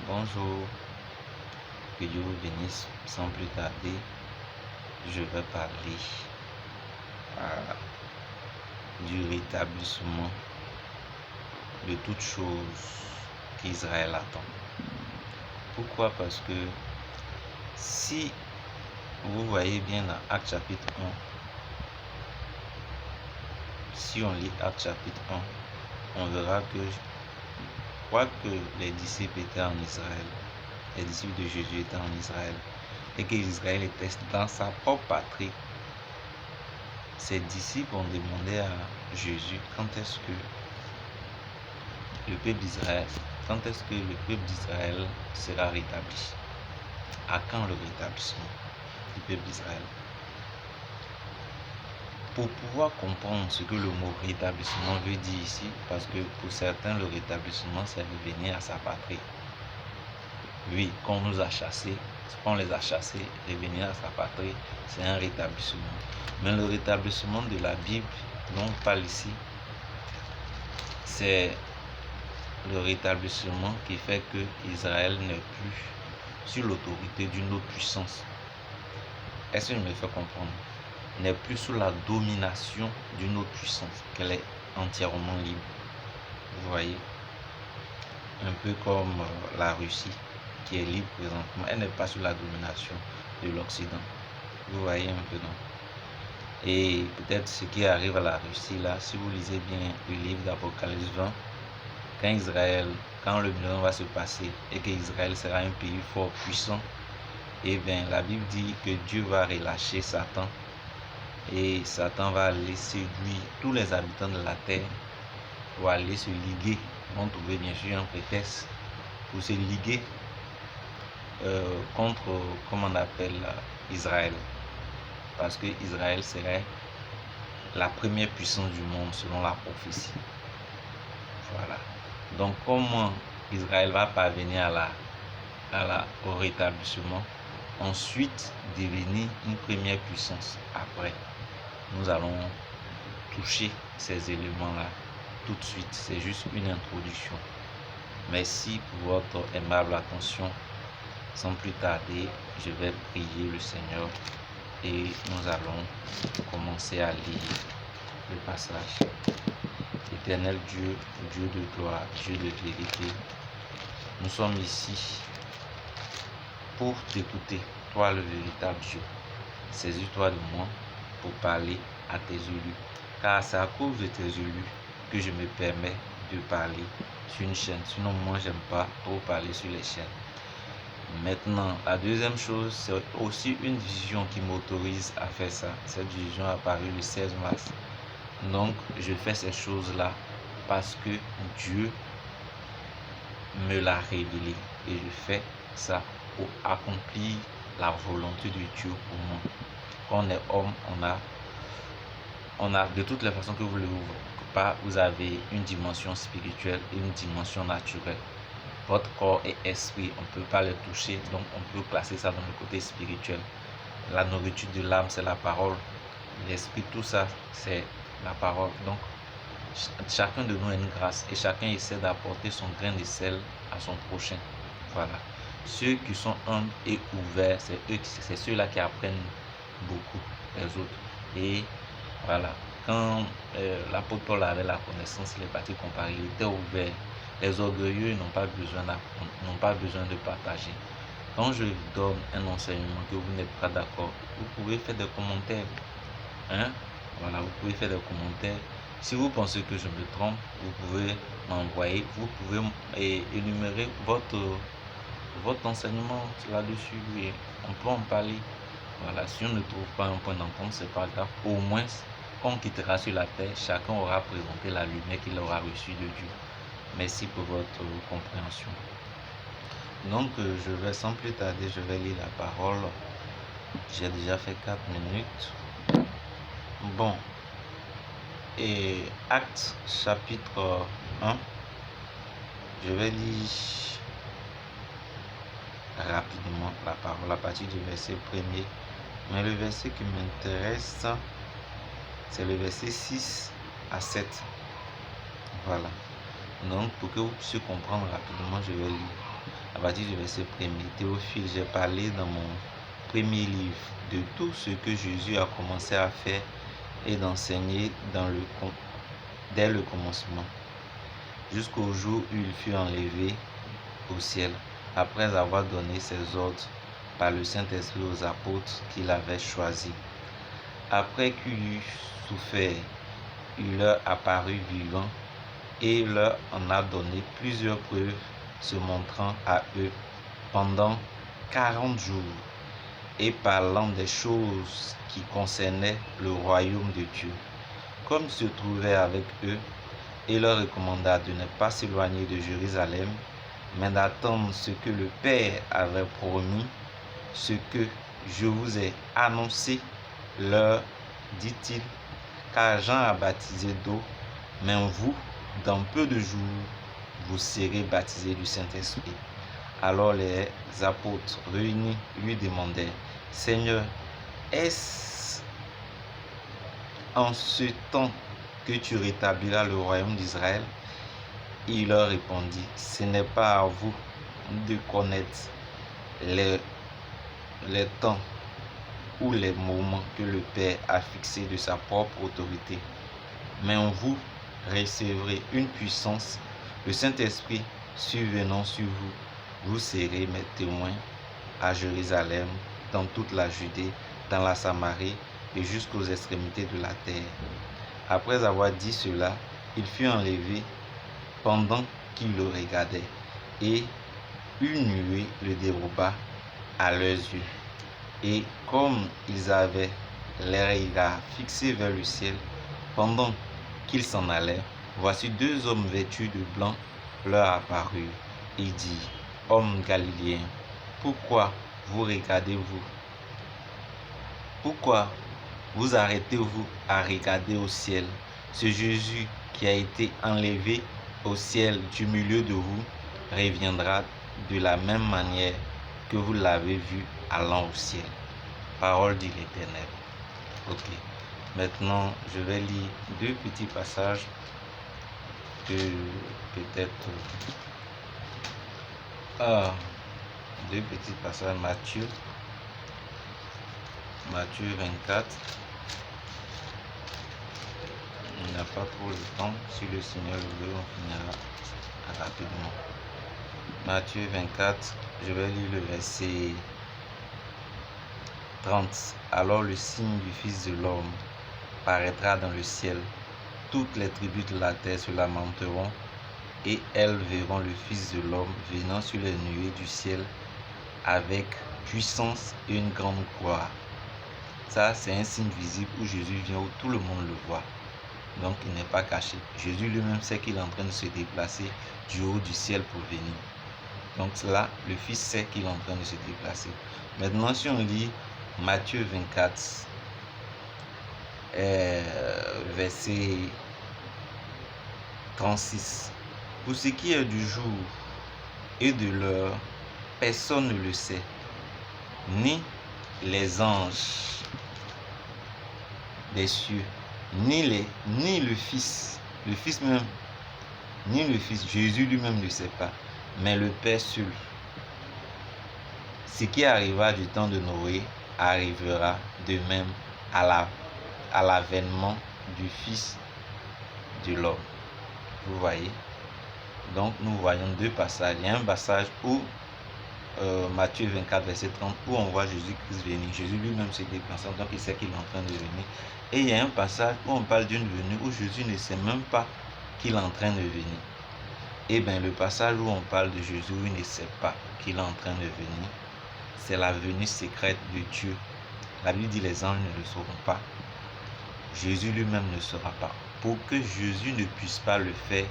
Bonjour, que Dieu vous bénisse. Sans plus tarder, je vais parler du rétablissement de toutes choses qu'Israël attend. Pourquoi? Parce que si vous voyez bien dans Actes chapitre 1, si on lit Actes chapitre 1, on verra que quoique les disciples étaient en Israël, les disciples de Jésus étaient en Israël, et que Israël était dans sa propre patrie, ses disciples ont demandé à Jésus quand est-ce que le peuple d'Israël sera rétabli. À quand le rétablissement du peuple d'Israël? Pour pouvoir comprendre ce que le mot rétablissement veut dire ici, parce que pour certains, le rétablissement, c'est revenir à sa patrie. Oui, quand on nous a chassés, quand on les a chassés, revenir à sa patrie, c'est un rétablissement. Mais le rétablissement de la Bible dont on parle ici, c'est le rétablissement qui fait que Israël n'est plus sur l'autorité d'une autre puissance. Est-ce que je me fais comprendre? N'est plus sous la domination d'une autre puissance, qu'elle est entièrement libre. Vous voyez? Un peu comme la Russie, qui est libre présentement. Elle n'est pas sous la domination de l'Occident. Vous voyez un peu, non? Et peut-être ce qui arrive à la Russie, là, si vous lisez bien le livre d'Apocalypse 20, quand le millénaire va se passer et qu'Israël sera un pays fort, puissant, et bien la Bible dit que Dieu va relâcher Satan et Satan va aller séduire tous les habitants de la terre pour aller se liguer. Ils vont trouver bien sûr un prétexte pour se liguer contre, comment on appelle, Israël. Parce que Israël serait la première puissance du monde selon la prophétie. Voilà. Donc comment Israël va parvenir au rétablissement, ensuite devenir une première puissance après. Nous allons toucher ces éléments-là tout de suite. C'est juste une introduction. Merci pour votre aimable attention. Sans plus tarder, je vais prier le Seigneur et nous allons commencer à lire le passage. Éternel Dieu, Dieu de gloire, Dieu de vérité, nous sommes ici pour t'écouter, toi le véritable Dieu. Saisis-toi de moi pour parler à tes élus, car c'est à cause de tes élus que je me permets de parler sur une chaîne. Sinon, moi, j'aime pas trop parler sur les chaînes. Maintenant, la deuxième chose, c'est aussi une vision qui m'autorise à faire ça. Cette vision a apparu le 16 mars. Donc, je fais ces choses-là parce que Dieu me l'a révélé. Et je fais ça pour accomplir la volonté de Dieu pour moi. Quand on est homme, on a de toutes les façons que vous le voulez pas, vous avez une dimension spirituelle et une dimension naturelle. Votre corps et esprit, on ne peut pas les toucher, donc on peut classer ça dans le côté spirituel. La nourriture de l'âme, c'est la parole. L'esprit, tout ça, c'est la parole. Donc, chacun de nous a une grâce et chacun essaie d'apporter son grain de sel à son prochain. Voilà. Ceux qui sont humbles et ouverts, c'est ceux-là qui apprennent beaucoup les autres. Et voilà. Quand l'apôtre Paul avait la connaissance, il est parti comparer, il était ouvert. Les orgueilleux n'ont pas besoin de partager. Quand je donne un enseignement que vous n'êtes pas d'accord, vous pouvez faire des commentaires. Voilà, vous pouvez faire des commentaires. Si vous pensez que je me trompe, vous pouvez m'envoyer, vous pouvez énumérer votre enseignement là-dessus et on peut en parler. Voilà, si on ne trouve pas un point d'entente, c'est pas grave. Au moins, quand on quittera sur la terre, chacun aura présenté la lumière qu'il aura reçue de Dieu. Merci pour votre compréhension. Donc, je vais sans plus tarder, je vais lire la parole. J'ai déjà fait 4 minutes. Bon. Et Actes chapitre 1, je vais lire rapidement la parole à partir du verset 1er. Mais le verset qui m'intéresse, c'est le verset 6 à 7. Voilà. Donc, pour que vous puissiez comprendre rapidement, je vais lire. à partir du verset 1er. Théophile, j'ai parlé dans mon premier livre de tout ce que Jésus a commencé à faire et d'enseigner dès le commencement, jusqu'au jour où il fut enlevé au ciel, après avoir donné ses ordres par le Saint-Esprit aux apôtres qu'il avait choisis. Après qu'il eut souffert, il leur apparut vivant et leur en a donné plusieurs preuves, se montrant à eux pendant 40 jours et parlant des choses qui concernaient le royaume de Dieu. Comme il se trouvait avec eux, il leur recommanda de ne pas s'éloigner de Jérusalem, mais d'attendre ce que le Père avait promis, ce que je vous ai annoncé, leur dit-il, car Jean a baptisé d'eau, mais vous, dans peu de jours, vous serez baptisés du Saint-Esprit. Alors les apôtres réunis lui demandèrent, Seigneur, est-ce en ce temps que tu rétabliras le royaume d'Israël? Il leur répondit, ce n'est pas à vous de connaître les temps ou les moments que le Père a fixés de sa propre autorité, mais vous recevrez une puissance, le Saint-Esprit survenant sur vous. Vous serez mes témoins à Jérusalem, dans toute la Judée, dans la Samarie et jusqu'aux extrémités de la terre. Après avoir dit cela, il fut enlevé pendant qu'ils le regardaient, et une nuée le déroba à leurs yeux. Et comme ils avaient les regards fixés vers le ciel, pendant qu'ils s'en allaient, voici deux hommes vêtus de blanc leur apparurent et dit, hommes galiléens, pourquoi vous regardez-vous? Pourquoi vous arrêtez-vous à regarder au ciel? Ce Jésus qui a été enlevé au ciel du milieu de vous reviendra de la même manière que vous l'avez vu allant au ciel. Parole de l'Éternel. Ok. Maintenant, je vais lire deux petits passages que peut-être... deux petits passages. Matthieu 24. Il n'y a pas trop le temps. Si le Seigneur le veut, on finira rapidement. Matthieu 24, je vais lire le verset 30. Alors le signe du Fils de l'homme paraîtra dans le ciel. Toutes les tribus de la terre se lamenteront et elles verront le Fils de l'homme venant sur les nuées du ciel avec puissance et une grande gloire. Ça, c'est un signe visible où Jésus vient, où tout le monde le voit. Donc, il n'est pas caché. Jésus lui-même sait qu'il est en train de se déplacer du haut du ciel pour venir. Donc là, le Fils sait qu'il est en train de se déplacer. Maintenant, si on lit Matthieu 24, verset 36. Pour ce qui est du jour et de l'heure, personne ne le sait, ni les anges des cieux, ni le Fils même, ni le Fils, Jésus lui-même ne sait pas, mais le Père seul. Ce qui arriva du temps de Noé arrivera de même à l'avènement du Fils de l'homme. Vous voyez? Donc nous voyons deux passages. Il y a un passage où Matthieu 24 verset 30 où on voit Jésus-Christ venir. Jésus lui-même se déplaçant, donc il sait qu'il est en train de venir. Et il y a un passage où on parle d'une venue où Jésus ne sait même pas qu'il est en train de venir. Et bien le passage où on parle de Jésus où il ne sait pas qu'il est en train de venir, c'est la venue secrète de Dieu. La Bible dit les anges ne le sauront pas. Jésus lui-même ne saura pas. Pour que Jésus ne puisse pas le faire,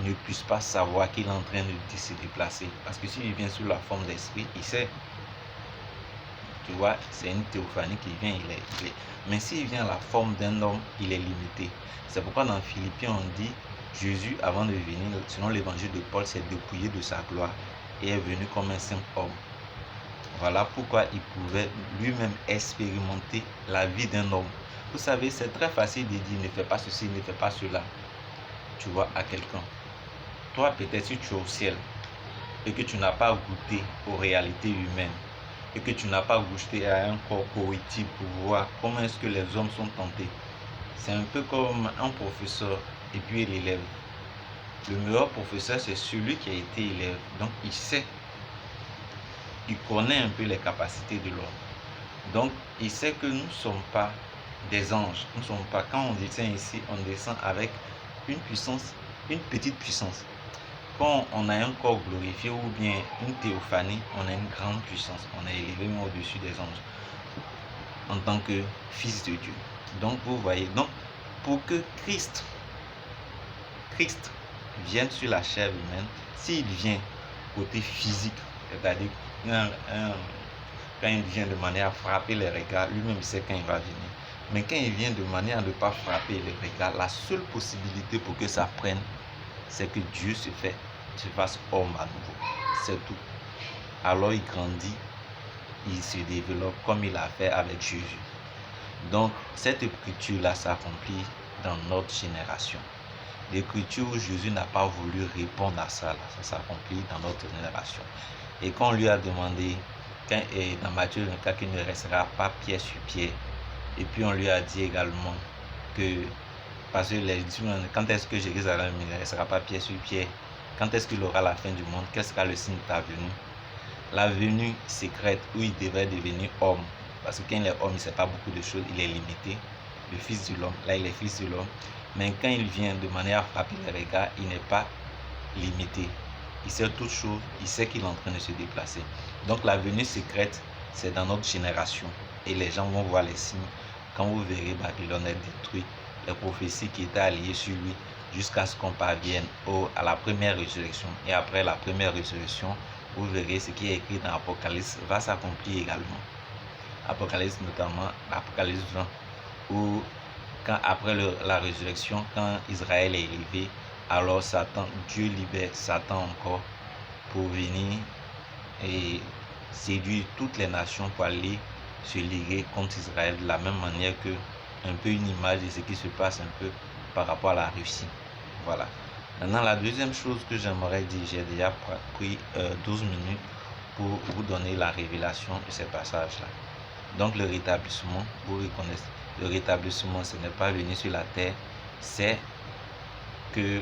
ne puisse pas savoir qu'il est en train de se déplacer. Parce que s'il vient sous la forme d'esprit, il sait. Tu vois, c'est une théophanie qui vient, il est. Mais s'il vient à la forme d'un homme, il est limité. C'est pourquoi dans Philippiens, on dit, Jésus, avant de venir, selon l'évangile de Paul, s'est dépouillé de sa gloire et est venu comme un simple homme. Voilà pourquoi il pouvait lui-même expérimenter la vie d'un homme. Vous savez, c'est très facile de dire, ne fais pas ceci, ne fais pas cela. Tu vois, à quelqu'un. Toi, peut-être si tu es au ciel, et que tu n'as pas goûté aux réalités humaines et que tu n'as pas goûté à un corps corruptible pour voir comment est-ce que les hommes sont tentés. C'est un peu comme un professeur et puis l'élève. Le meilleur professeur, c'est celui qui a été élève. Donc, il connaît un peu les capacités de l'homme. Donc, il sait que nous ne sommes pas des anges. Nous ne sommes pas, quand on descend ici, on descend avec une puissance, une petite puissance. Quand on a un corps glorifié ou bien une théophanie, on a une grande puissance. On est élevé au-dessus des anges en tant que fils de Dieu. Donc, vous voyez, donc, pour que Christ vienne sur la chair humaine, s'il vient côté physique, c'est-à-dire quand il vient de manière à frapper les regards, lui-même sait quand il va venir. Mais quand il vient de manière à ne pas frapper les regards, la seule possibilité pour que ça prenne, c'est que Dieu se fasse homme à nouveau. C'est tout. Alors il grandit, il se développe comme il a fait avec Jésus. Donc cette écriture-là s'accomplit dans notre génération. L'écriture où Jésus n'a pas voulu répondre à ça, ça s'accomplit dans notre génération. Et quand on lui a demandé, dans Matthieu 24, qu'il ne restera pas pierre sur pierre, et puis on lui a dit également que, parce que quand est-ce que Jérusalem ne restera pas pierre sur pierre, quand est-ce qu'il aura la fin du monde, quel sera le signe de ta venue? La venue secrète où il devrait devenir homme, parce que quand il est homme, il ne sait pas beaucoup de choses, il est limité. Le fils de l'homme, là il est fils de l'homme, mais quand il vient de manière à frapper les regards, il n'est pas limité. Il sait toutes choses, il sait qu'il est en train de se déplacer. Donc la venue secrète, c'est dans notre génération. Et les gens vont voir les signes. Quand vous verrez Babylone être détruit, les prophéties qui étaient alliées sur lui, jusqu'à ce qu'on parvienne à la première résurrection. Et après la première résurrection, vous verrez ce qui est écrit dans l'Apocalypse va s'accomplir également. Apocalypse notamment, Apocalypse 20, où après la résurrection, quand Israël est élevé, alors Dieu libère Satan encore pour venir et séduire toutes les nations pour aller se liguer contre Israël, de la même manière que un peu une image de ce qui se passe un peu par rapport à la Russie. Voilà. Maintenant, la deuxième chose que j'aimerais dire, j'ai déjà pris 12 minutes pour vous donner la révélation de ces passages-là. Donc le rétablissement, vous reconnaissez, le rétablissement, ce n'est pas venir sur la terre, c'est que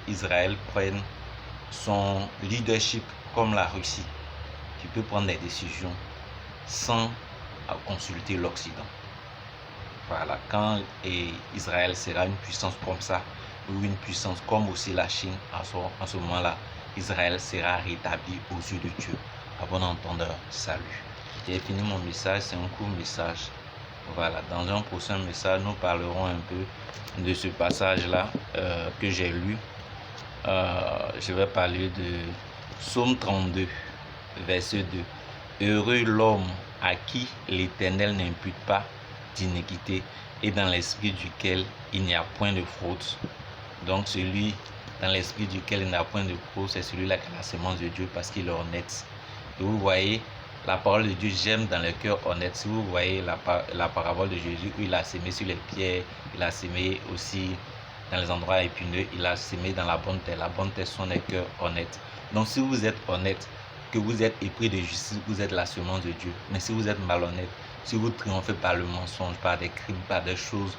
Israël prenne son leadership comme la Russie, qui peut prendre des décisions sans consulter l'Occident. Voilà, quand Israël sera une puissance comme ça, ou une puissance comme aussi la Chine, en ce moment-là, Israël sera rétabli aux yeux de Dieu. À bon entendeur, salut. J'ai fini mon message, c'est un court message. Voilà, dans un prochain message, nous parlerons un peu de ce passage-là que j'ai lu. Je vais parler de Psaume 32, verset 2. Heureux l'homme à qui l'Éternel n'impute pas d'iniquité et dans l'esprit duquel il n'y a point de fraude. Donc celui dans l'esprit duquel il n'y a point de fraude, c'est celui-là qui a la semence de Dieu parce qu'il est honnête. Et vous voyez, la parole de Dieu, j'aime dans le cœur honnête. Si vous voyez la parabole de Jésus où il a semé sur les pierres, il a semé aussi dans les endroits épineux, il a semé dans la bonne terre. La bonne terre sont les cœurs honnêtes. Donc si vous êtes honnête, que vous êtes épris de justice, vous êtes la semence de Dieu. Mais si vous êtes malhonnête, si vous triomphez par le mensonge, par des crimes, par des choses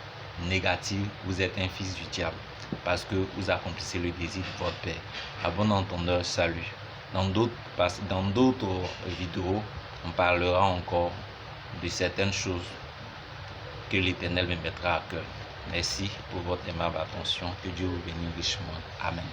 négatives, vous êtes un fils du diable. Parce que vous accomplissez le désir de votre Père. À bon entendeur, salut. Dans d'autres vidéos, on parlera encore de certaines choses que l'Éternel me mettra à cœur. Merci pour votre aimable attention. Que Dieu vous bénisse richement. Amen.